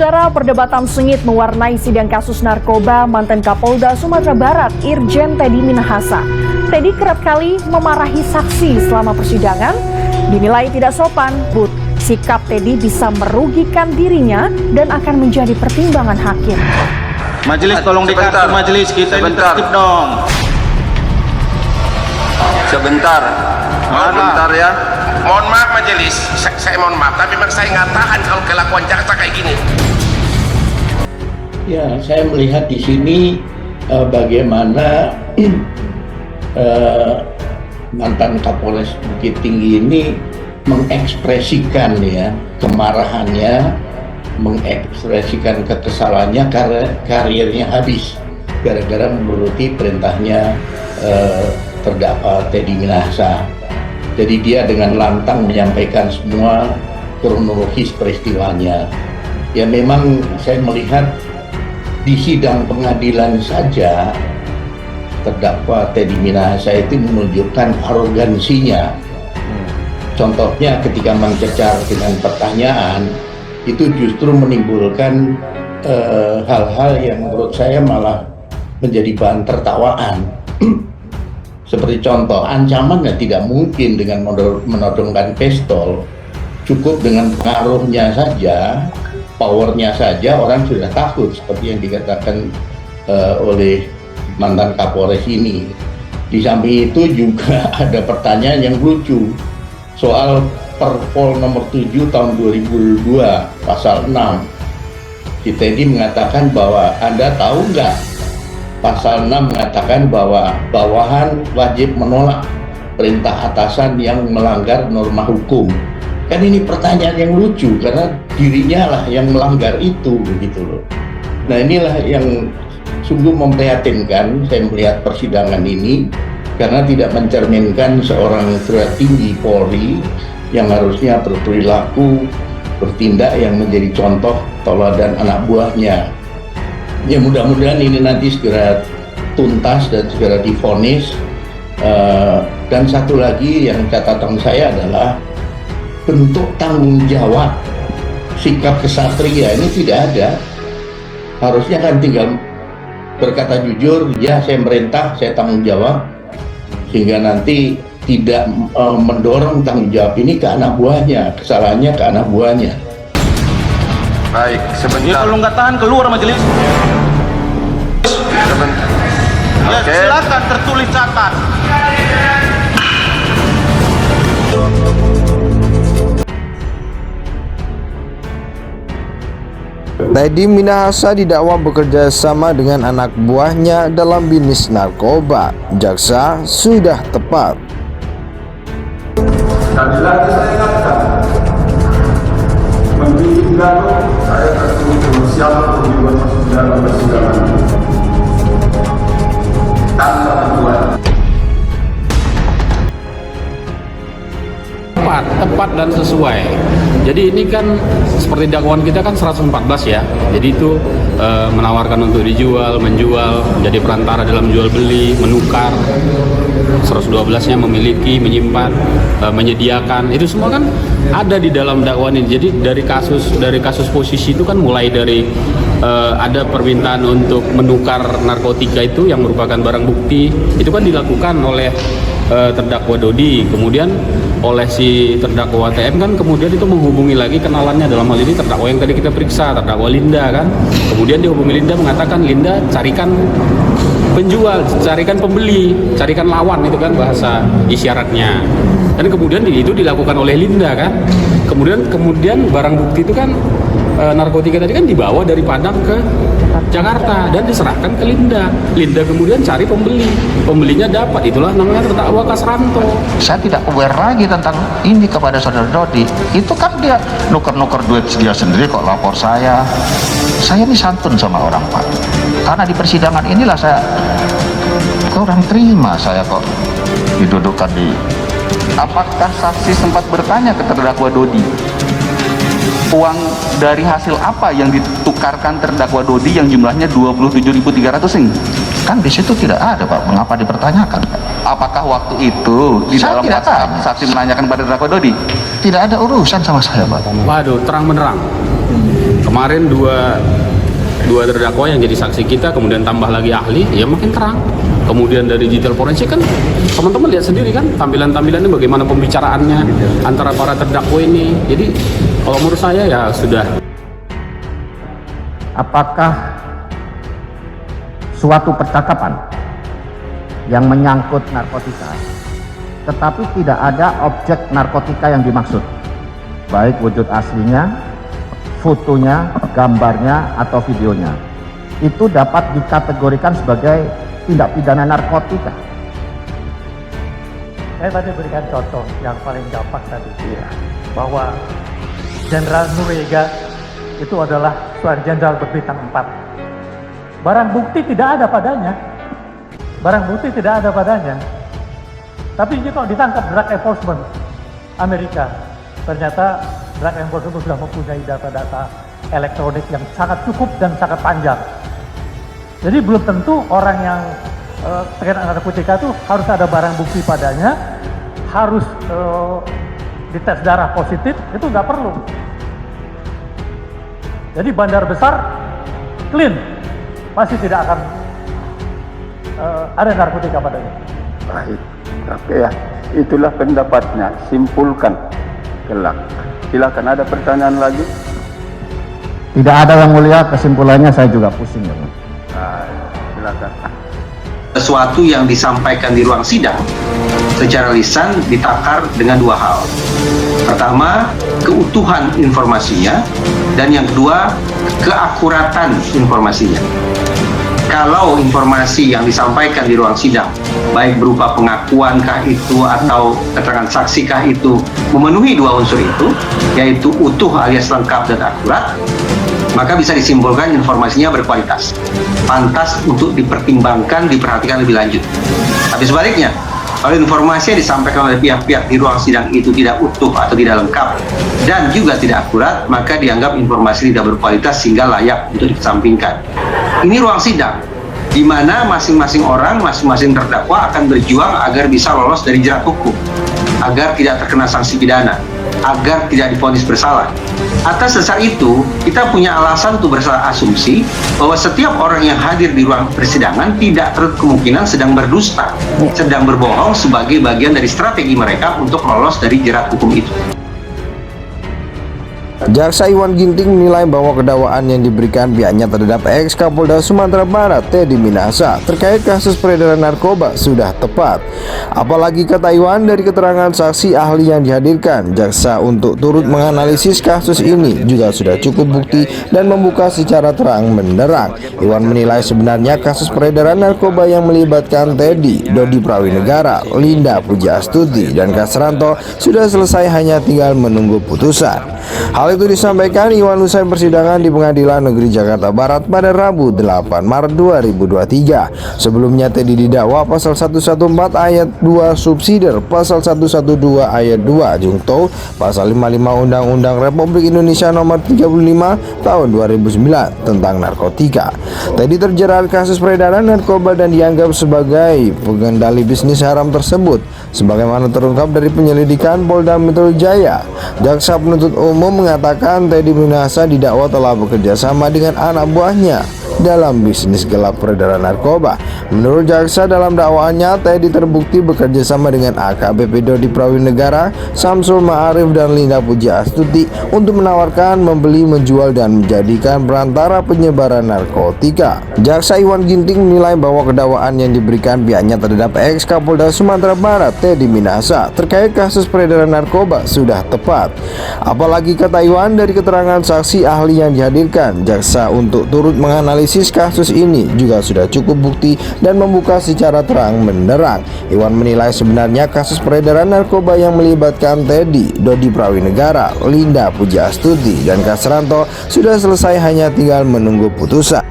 Saudara, perdebatan sengit mewarnai sidang kasus narkoba mantan Kapolda Sumatera Barat, Irjen Teddy Minahasa. Teddy kerap kali memarahi saksi selama persidangan, dinilai tidak sopan. Sikap Teddy bisa merugikan dirinya dan akan menjadi pertimbangan hakim. Majelis tolong dikartu majelis kita ini tertib dong. Sebentar ya. Mohon maaf majelis, saya mohon maaf, tapi memang saya nggak tahan kalau kelakuan jaksa kayak gini. Ya, saya melihat di sini bagaimana mantan Kapolres Bukit Tinggi ini mengekspresikan ya kemarahannya, mengekspresikan kekesalannya karena karirnya habis gara-gara menuruti perintahnya terdakwa Teddy Minahasa. Jadi dia dengan lantang menyampaikan semua kronologis peristiwanya. Ya memang saya melihat di sidang pengadilan saja terdakwa Teddy Minahasa itu menunjukkan arogansinya. Contohnya ketika mencecar dengan pertanyaan itu justru menimbulkan hal-hal yang menurut saya malah menjadi bahan tertawaan. Seperti contoh, ancaman tidak mungkin dengan menodongkan pistol. Cukup dengan pengaruhnya saja, powernya saja orang sudah takut, seperti yang dikatakan oleh mantan Kapolres ini. Di samping itu juga ada pertanyaan yang lucu soal Perpol nomor 7 tahun 2002 pasal 6. Si Teddy mengatakan bahwa Anda tahu nggak pasal 6 mengatakan bahwa bawahan wajib menolak perintah atasan yang melanggar norma hukum. Kan ini pertanyaan yang lucu karena dirinya lah yang melanggar itu, begitu loh. Nah inilah yang sungguh memprihatinkan saya melihat persidangan ini karena tidak mencerminkan seorang tinggi Polri yang harusnya berperilaku, bertindak yang menjadi contoh teladan anak buahnya. Ya mudah-mudahan ini nanti segera tuntas dan segera divonis. Dan satu lagi yang catatan saya adalah bentuk tanggung jawab sikap kesatria ini tidak ada. Harusnya kan tinggal berkata jujur, ya saya merintah, saya tanggung jawab, sehingga nanti tidak mendorong tanggung jawab ini ke anak buahnya, kesalahannya ke anak buahnya. Baik, sebentar. Ya kalau nggak tahan keluar majelis. Ya silakan tertulis catat. Teddy Minahasa didakwa bekerja sama dengan anak buahnya dalam bisnis narkoba. Jaksa sudah tepat. Sekali lagi saya ingatkan, membikin gaduh, saya tertulis siapa terlibat dalam persidangan tanpa tujuan. Tepat dan sesuai. Jadi ini kan seperti dakwaan kita kan 114 ya. Jadi itu menawarkan untuk dijual, menjual, jadi perantara dalam jual beli, menukar. 112-nya memiliki, menyimpan, menyediakan. Itu semua kan ada di dalam dakwaan ini. Jadi dari kasus posisi itu kan mulai dari ada permintaan untuk menukar narkotika itu yang merupakan barang bukti. Itu kan dilakukan oleh terdakwa Dodi, kemudian oleh si terdakwa TM kan kemudian itu menghubungi lagi kenalannya, dalam hal ini terdakwa yang tadi kita periksa, terdakwa Linda kan, kemudian dia hubungi Linda mengatakan Linda carikan penjual, carikan pembeli, carikan lawan, itu kan bahasa isyaratnya, dan kemudian itu dilakukan oleh Linda kan, kemudian barang bukti itu kan narkotika tadi kan dibawa dari Padang ke Jakarta dan diserahkan ke Linda. Linda kemudian cari pembeli, pembelinya dapat, itulah namanya terdakwa Kasranto. Saya tidak aware lagi tentang ini kepada saudara Dodi. Itu kan dia nuker-nuker duit dia sendiri kok lapor saya. Saya ini santun sama orang Pak. Karena di persidangan inilah saya kurang terima, saya kok didudukkan di. Apakah saksi sempat bertanya ke terdakwa Dodi? Uang dari hasil apa yang ditukarkan terdakwa Dodi yang jumlahnya 27.300 ini? Kan di situ tidak ada Pak, mengapa dipertanyakan? Apakah waktu itu di dalam WhatsApp saksi menanyakan pada terdakwa Dodi? Tidak ada urusan sama saya Pak. Waduh, terang menerang. Kemarin dua terdakwa yang jadi saksi kita, kemudian tambah lagi ahli, ya makin terang. Kemudian dari digital forensik kan teman-teman lihat sendiri kan tampilan-tampilannya bagaimana pembicaraannya antara para terdakwa ini. Jadi kalau menurut saya ya sudah. Apakah suatu percakapan yang menyangkut narkotika tetapi tidak ada objek narkotika yang dimaksud, baik wujud aslinya, fotonya, gambarnya, atau videonya, itu dapat dikategorikan sebagai tindak pidana narkotika? Saya tadi berikan contoh yang paling gampang tadi, bahwa Jenderal Noriega itu adalah seorang jenderal berbintang 4. Barang bukti tidak ada padanya. Tapi ini kalau ditangkap Drug Enforcement Amerika, ternyata Drug Enforcement sudah mempunyai data-data elektronik yang sangat cukup dan sangat panjang. Jadi belum tentu orang yang terkena narkotika itu harus ada barang bukti padanya, harus dites darah positif, itu nggak perlu. Jadi bandar besar clean, pasti tidak akan ada narkotika padanya. Baik, oke ya. Itulah pendapatnya. Simpulkan kelak. Silakan, ada pertanyaan lagi? Tidak ada, yang mulia. Kesimpulannya saya juga pusing, ya. Silakan. Sesuatu yang disampaikan di ruang sidang secara lisan ditakar dengan dua hal. Pertama, keutuhan informasinya, dan yang kedua, keakuratan informasinya. Kalau informasi yang disampaikan di ruang sidang, baik berupa pengakuan kah itu atau keterangan saksi kah itu, memenuhi dua unsur itu, yaitu utuh alias lengkap dan akurat, maka bisa disimpulkan informasinya berkualitas, pantas untuk dipertimbangkan, diperhatikan lebih lanjut. Tapi sebaliknya, kalau informasi yang disampaikan oleh pihak-pihak di ruang sidang itu tidak utuh atau tidak lengkap dan juga tidak akurat, maka dianggap informasi tidak berkualitas sehingga layak untuk dikesampingkan. Ini ruang sidang, di mana masing-masing orang, masing-masing terdakwa akan berjuang agar bisa lolos dari jerat hukum, agar tidak terkena sanksi pidana, agar tidak divonis bersalah. Atas dasar itu, kita punya alasan untuk bersalah asumsi bahwa setiap orang yang hadir di ruang persidangan tidak terlalu kemungkinan sedang berdusta, sedang berbohong sebagai bagian dari strategi mereka untuk lolos dari jerat hukum itu. Jaksa Iwan Ginting menilai bahwa kedakwaan yang diberikan pihaknya terhadap ex Kapolda Sumatera Barat Teddy Minahasa terkait kasus peredaran narkoba sudah tepat. Apalagi kata Iwan, dari keterangan saksi ahli yang dihadirkan, jaksa untuk turut menganalisis kasus ini juga sudah cukup bukti dan membuka secara terang benderang. Iwan menilai sebenarnya kasus peredaran narkoba yang melibatkan Teddy, Dodi Prawinegara, Linda Pujiastuti, dan Kasranto sudah selesai, hanya tinggal menunggu putusan. Hal itu disampaikan Iwan usai persidangan di Pengadilan Negeri Jakarta Barat pada Rabu 8 Maret 2023. Sebelumnya Teddy didakwa pasal 114 ayat 2 subsidiar, pasal 112 ayat 2 jungto, pasal 55 Undang-Undang Republik Indonesia nomor 35 tahun 2009 tentang narkotika. Teddy terjerat kasus peredaran narkoba dan dianggap sebagai pengendali bisnis haram tersebut, sebagaimana terungkap dari penyelidikan Polda Metro Jaya. Jaksa penuntut umum mengatakan Teddy Minahasa didakwa telah bekerja sama dengan anak buahnya dalam bisnis gelap peredaran narkoba. Menurut jaksa, dalam dakwaannya Teddy terbukti bekerja sama dengan AKBP Dodi Prawinegara, Samsul Ma'arif, dan Linda Pujiastuti untuk menawarkan, membeli, menjual, dan menjadikan perantara penyebaran narkotika. Jaksa Iwan Ginting menilai bahwa kedakwaan yang diberikan pihaknya terhadap ex Kapolda Sumatera Barat Teddy Minahasa terkait kasus peredaran narkoba sudah tepat. Apalagi kata Iwan, dari keterangan saksi ahli yang dihadirkan, jaksa untuk turut menganalisis kasus ini juga sudah cukup bukti dan membuka secara terang benderang. Iwan menilai sebenarnya kasus peredaran narkoba yang melibatkan Teddy, Dodi Prawinegara, Linda Pujiastuti, dan Kasranto sudah selesai, hanya tinggal menunggu putusan.